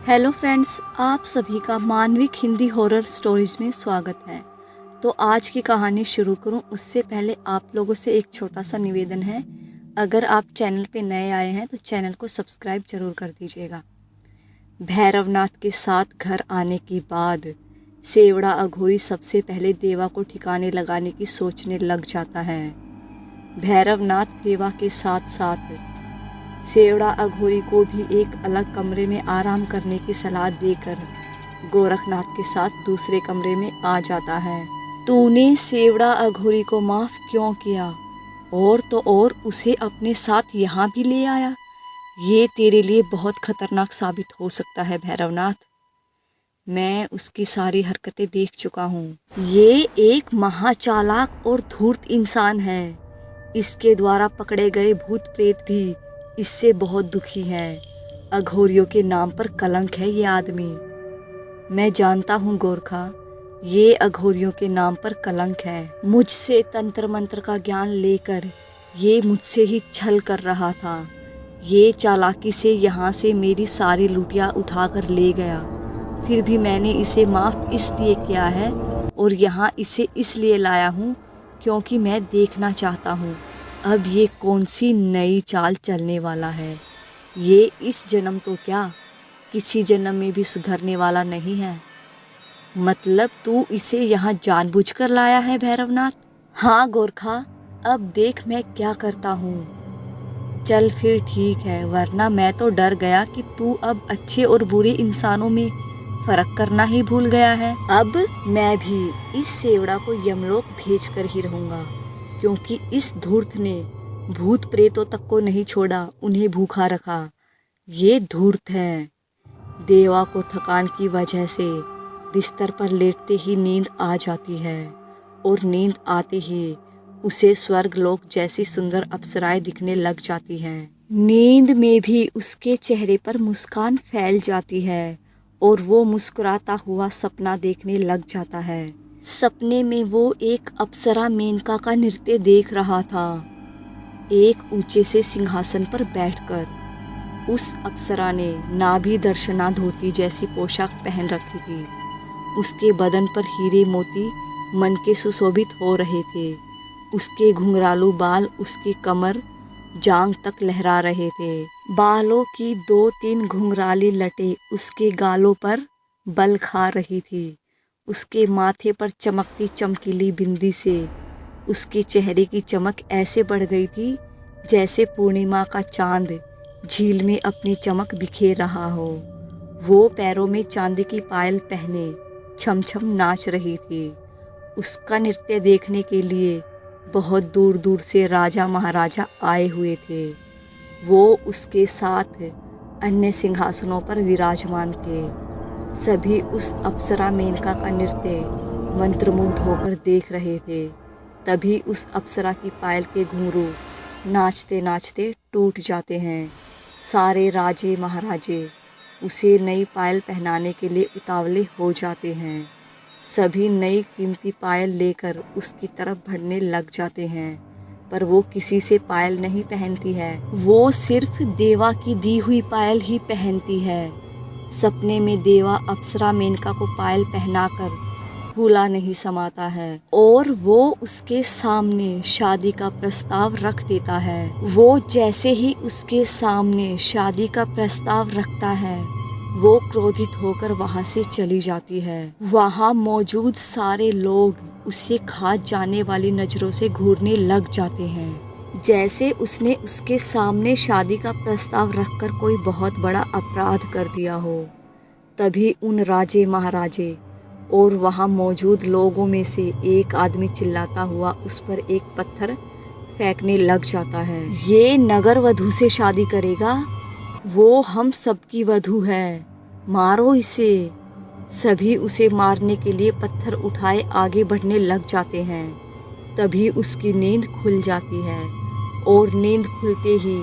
Hello friends, आप सभी का मानविक हिंदी हॉरर स्टोरीज में स्वागत है। तो आज की कहानी शुरू करूं उससे पहले आप लोगों से एक छोटा सा निवेदन है। अगर आप चैनल पे नए आए हैं तो चैनल को सब्सक्राइब जरूर कर दीजिएगा। भैरवनाथ के साथ घर आने के बाद सेवड़ा अघोरी सबसे पहले देवा को ठिकाने लगाने की सोचने लग जाता है। भैरवनाथ देवा के साथ साथ सेवड़ा अघोरी को भी एक अलग कमरे में आराम करने की सलाह देकर गोरखनाथ के साथ दूसरे कमरे में आ जाता है। तूने सेवड़ा अघोरी को माफ क्यों किया और तो और उसे अपने साथ यहाँ भी ले आया? ये तेरे लिए बहुत खतरनाक साबित हो सकता है भैरवनाथ। मैं उसकी सारी हरकतें देख चुका हूँ। ये एक महाचालाक और धूर्त इंसान है। इसके द्वारा पकड़े गए भूत प्रेत भी इससे बहुत दुखी है। अघोरियों के नाम पर कलंक है ये आदमी। मैं जानता हूँ गोरखा, ये अघोरियों के नाम पर कलंक है। मुझसे तंत्र मंत्र का ज्ञान लेकर ये मुझसे ही छल कर रहा था। ये चालाकी से यहाँ से मेरी सारी लुटिया उठाकर ले गया। फिर भी मैंने इसे माफ़ इसलिए किया है और यहाँ इसे इसलिए लाया हूँ क्योंकि मैं देखना चाहता हूँ अब ये कौन सी नई चाल चलने वाला है। ये इस जन्म तो क्या, किसी जन्म में भी सुधरने वाला नहीं है। मतलब तू इसे यहाँ जानबूझकर लाया है भैरवनाथ? हाँ गोरखा, अब देख मैं क्या करता हूँ। चल फिर ठीक है, वरना मैं तो डर गया कि तू अब अच्छे और बुरे इंसानों में फर्क करना ही भूल गया है। अब मैं भी इस सेवड़ा को यमलोक भेज कर ही रहूँगा, क्योंकि इस धूर्त ने भूत प्रेतों तक को नहीं छोड़ा, उन्हें भूखा रखा। ये धूर्त है। देवा को थकान की वजह से बिस्तर पर लेटते ही नींद आ जाती है और नींद आते ही उसे स्वर्ग लोक जैसी सुंदर अप्सराएं दिखने लग जाती हैं। नींद में भी उसके चेहरे पर मुस्कान फैल जाती है और वो मुस्कुराता हुआ सपना देखने लग जाता है। सपने में वो एक अप्सरा मेनका का नृत्य देख रहा था, एक ऊंचे से सिंहासन पर बैठकर। उस अप्सरा ने नाभि दर्शना धोती जैसी पोशाक पहन रखी थी। उसके बदन पर हीरे मोती मन के सुशोभित हो रहे थे। उसके घुंघरालू बाल उसकी कमर जांग तक लहरा रहे थे। बालों की 2-3 घुंघराली लटें उसके गालों पर बल खा रही थी। उसके माथे पर चमकती चमकीली बिंदी से उसके चेहरे की चमक ऐसे बढ़ गई थी जैसे पूर्णिमा का चांद झील में अपनी चमक बिखेर रहा हो। वो पैरों में चांदी की पायल पहने छम छम नाच रही थी। उसका नृत्य देखने के लिए बहुत दूर दूर से राजा महाराजा आए हुए थे। वो उसके साथ अन्य सिंहासनों पर विराजमान थे। सभी उस अप्सरा मेनका का नृत्य मंत्रमुग्ध होकर देख रहे थे। तभी उस अप्सरा की पायल के घुंघरू नाचते नाचते टूट जाते हैं। सारे राजे महाराजे उसे नई पायल पहनाने के लिए उतावले हो जाते हैं। सभी नई कीमती पायल लेकर उसकी तरफ बढ़ने लग जाते हैं, पर वो किसी से पायल नहीं पहनती है। वो सिर्फ देवा की दी हुई पायल ही पहनती है। सपने में देवा अप्सरा मेनका को पायल पहनाकर फूला नहीं समाता है और वो उसके सामने शादी का प्रस्ताव रख देता है। वो जैसे ही उसके सामने शादी का प्रस्ताव रखता है, वो क्रोधित होकर वहां से चली जाती है। वहां मौजूद सारे लोग उसे खा जाने वाली नजरों से घूरने लग जाते हैं, जैसे उसने उसके सामने शादी का प्रस्ताव रखकर कोई बहुत बड़ा अपराध कर दिया हो। तभी उन राजे महाराजे और वहाँ मौजूद लोगों में से एक आदमी चिल्लाता हुआ उस पर एक पत्थर फेंकने लग जाता है। ये नगर वधू से शादी करेगा? वो हम सबकी वधू है, मारो इसे। सभी उसे मारने के लिए पत्थर उठाए आगे बढ़ने लग जाते हैं। तभी उसकी नींद खुल जाती है और नींद खुलते ही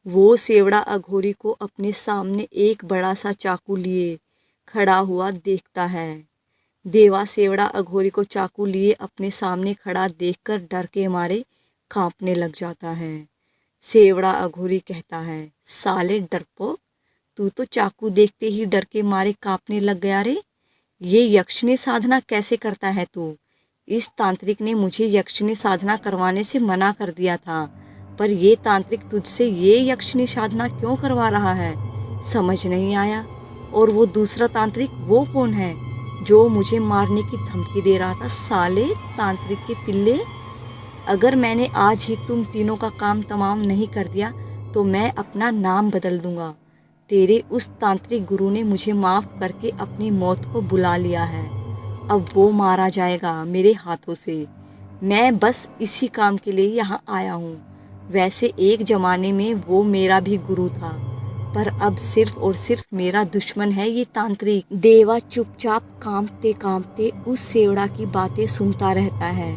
वो सेवड़ा अघोरी को अपने सामने एक बड़ा सा चाकू लिए खड़ा हुआ देखता है। देवा सेवड़ा अघोरी को चाकू लिए अपने सामने खड़ा देखकर डर के मारे कांपने लग जाता है। सेवड़ा अघोरी कहता है, साले डरपोक, तू तो चाकू देखते ही डर के मारे कांपने लग गया रे। ये यक्षिणी साधना कैसे करता है तू? इस तांत्रिक ने मुझे यक्षिणी साधना करवाने से मना कर दिया था, पर ये तांत्रिक तुझसे ये यक्षिणी साधना क्यों करवा रहा है, समझ नहीं आया। और वो दूसरा तांत्रिक वो कौन है जो मुझे मारने की धमकी दे रहा था? साले तांत्रिक के पिल्ले, अगर मैंने आज ही तुम तीनों का काम तमाम नहीं कर दिया तो मैं अपना नाम बदल दूंगा। तेरे उस तांत्रिक गुरु ने मुझे माफ़ करके अपनी मौत को बुला लिया है, अब वो मारा जाएगा मेरे हाथों से। मैं बस इसी काम के लिए यहाँ आया हूँ। वैसे एक ज़माने में वो मेरा भी गुरु था, पर अब सिर्फ और सिर्फ मेरा दुश्मन है ये तांत्रिक। देवा चुपचाप कांपते कांपते उस सेवड़ा की बातें सुनता रहता है।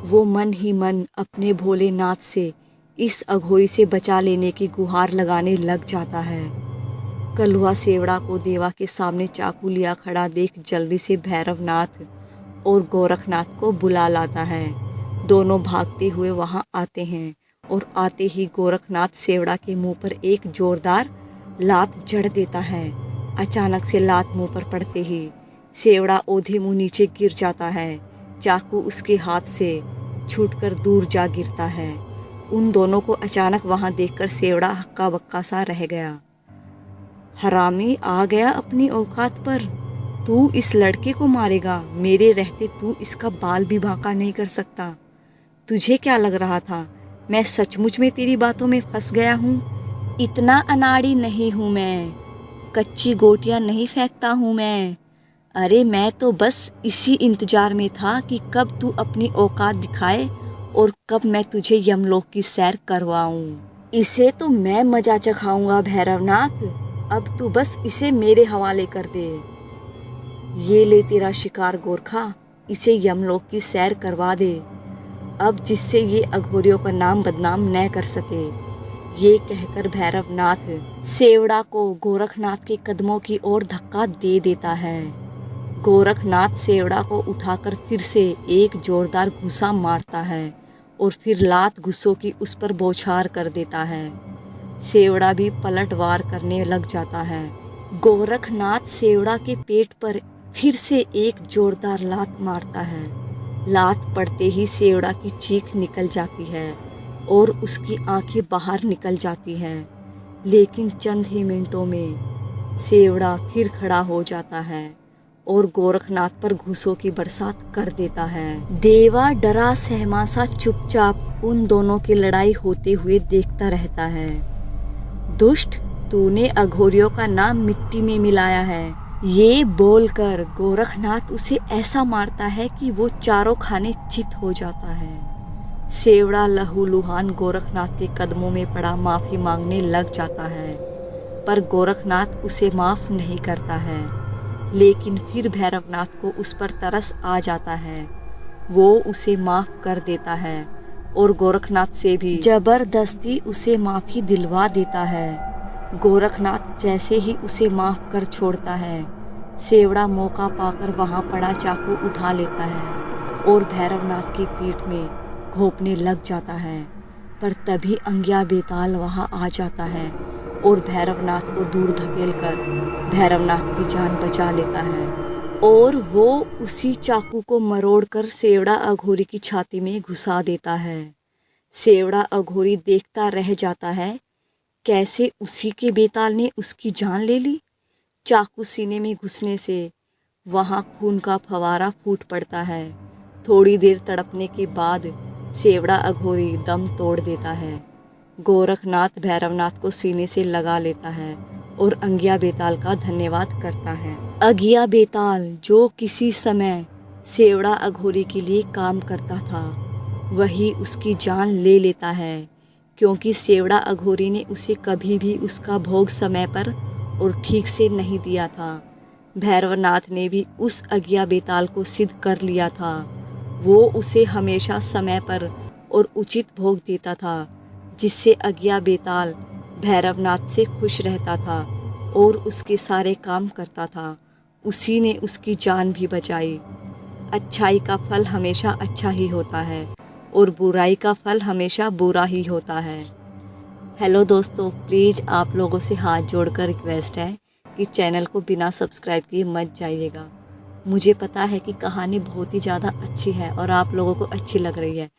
वो मन ही मन अपने भोलेनाथ से इस अघोरी से बचा लेने की गुहार लगाने लग जाता है। कलुआ सेवड़ा को देवा के सामने चाकू लिया खड़ा देख जल्दी से भैरवनाथ और गोरखनाथ को बुला लाता है। दोनों भागते हुए वहां आते हैं और आते ही गोरखनाथ सेवड़ा के मुंह पर एक जोरदार लात जड़ देता है। अचानक से लात मुंह पर पड़ते ही सेवड़ा औंधे मुंह नीचे गिर जाता है। चाकू उसके हाथ से छूटकर दूर जा गिरता है। उन दोनों को अचानक वहां देखकर सेवड़ा हक्का बक्का सा रह गया। हरामी आ गया अपनी औकात पर। तू इस लड़के को मारेगा? मेरे रहते तू इसका बाल भी बांका नहीं कर सकता। तुझे क्या लग रहा था मैं सचमुच में तेरी बातों में फंस गया हूँ? इतना अनाड़ी नहीं हूँ मैं, कच्ची गोटियाँ नहीं फेंकता हूँ मैं। अरे मैं तो बस इसी इंतजार में था कि कब तू अपनी औकात दिखाए और कब मैं तुझे यमलोक की सैर करवाऊँ। इसे तो मैं मजा चखाऊंगा भैरवनाथ, अब तू बस इसे मेरे हवाले कर दे। ये ले तेरा शिकार गोरखा, इसे यमलोक की सैर करवा दे, अब जिससे ये अघोरियों का नाम बदनाम न कर सके। ये कहकर भैरवनाथ सेवड़ा को गोरखनाथ के कदमों की ओर धक्का दे देता है। गोरखनाथ सेवड़ा को उठाकर फिर से एक जोरदार घुसा मारता है और फिर लात घुसों की उस पर बौछार कर देता है। सेवड़ा भी पलटवार करने लग जाता है। गोरखनाथ सेवड़ा के पेट पर फिर से एक जोरदार लात मारता है। लात पड़ते ही सेवड़ा की चीख निकल जाती है और उसकी आंखें बाहर निकल जाती हैं। लेकिन चंद ही मिनटों में सेवड़ा फिर खड़ा हो जाता है और गोरखनाथ पर घूसों की बरसात कर देता है। देवा डरा सहमा सा चुपचाप उन दोनों की लड़ाई होते हुए देखता रहता है। दुष्ट, तूने अघोरियों का नाम मिट्टी में मिलाया है, ये बोलकर गोरखनाथ उसे ऐसा मारता है कि वो चारों खाने चित हो जाता है। सेवड़ा लहूलुहान गोरखनाथ के कदमों में पड़ा माफ़ी मांगने लग जाता है, पर गोरखनाथ उसे माफ़ नहीं करता है। लेकिन फिर भैरवनाथ को उस पर तरस आ जाता है। वो उसे माफ़ कर देता है और गोरखनाथ से भी जबरदस्ती उसे माफ़ी दिलवा देता है। गोरखनाथ जैसे ही उसे माफ़ कर छोड़ता है, सेवड़ा मौका पाकर वहाँ पड़ा चाकू उठा लेता है और भैरवनाथ की पीठ में घोंपने लग जाता है। पर तभी अंगिया बेताल वहाँ आ जाता है और भैरवनाथ को दूर धकेलकर भैरवनाथ की जान बचा लेता है और वो उसी चाकू को मरोड़कर सेवड़ा अघोरी की छाती में घुसा देता है। सेवड़ा अघोरी देखता रह जाता है कैसे उसी के बेताल ने उसकी जान ले ली। चाकू सीने में घुसने से वहाँ खून का फवारा फूट पड़ता है। थोड़ी देर तड़पने के बाद सेवड़ा अघोरी दम तोड़ देता है। गोरखनाथ भैरवनाथ को सीने से लगा लेता है और अंगिया बेताल का धन्यवाद करता है। अंगिया बेताल जो किसी समय सेवड़ा अघोरी के लिए काम करता था, वही उसकी जान ले लेता है, क्योंकि सेवड़ा अघोरी ने उसे कभी भी उसका भोग समय पर और ठीक से नहीं दिया था। भैरवनाथ ने भी उस अंगिया बेताल को सिद्ध कर लिया था। वो उसे हमेशा समय पर और उचित भोग देता था, जिससे अंगिया बेताल भैरवनाथ से खुश रहता था और उसके सारे काम करता था। उसी ने उसकी जान भी बचाई। अच्छाई का फल हमेशा अच्छा ही होता है और बुराई का फल हमेशा बुरा ही होता है। हेलो दोस्तों, प्लीज़ आप लोगों से हाथ जोड़कर रिक्वेस्ट है कि चैनल को बिना सब्सक्राइब किए मत जाइएगा। मुझे पता है कि कहानी बहुत ही ज़्यादा अच्छी है और आप लोगों को अच्छी लग रही है,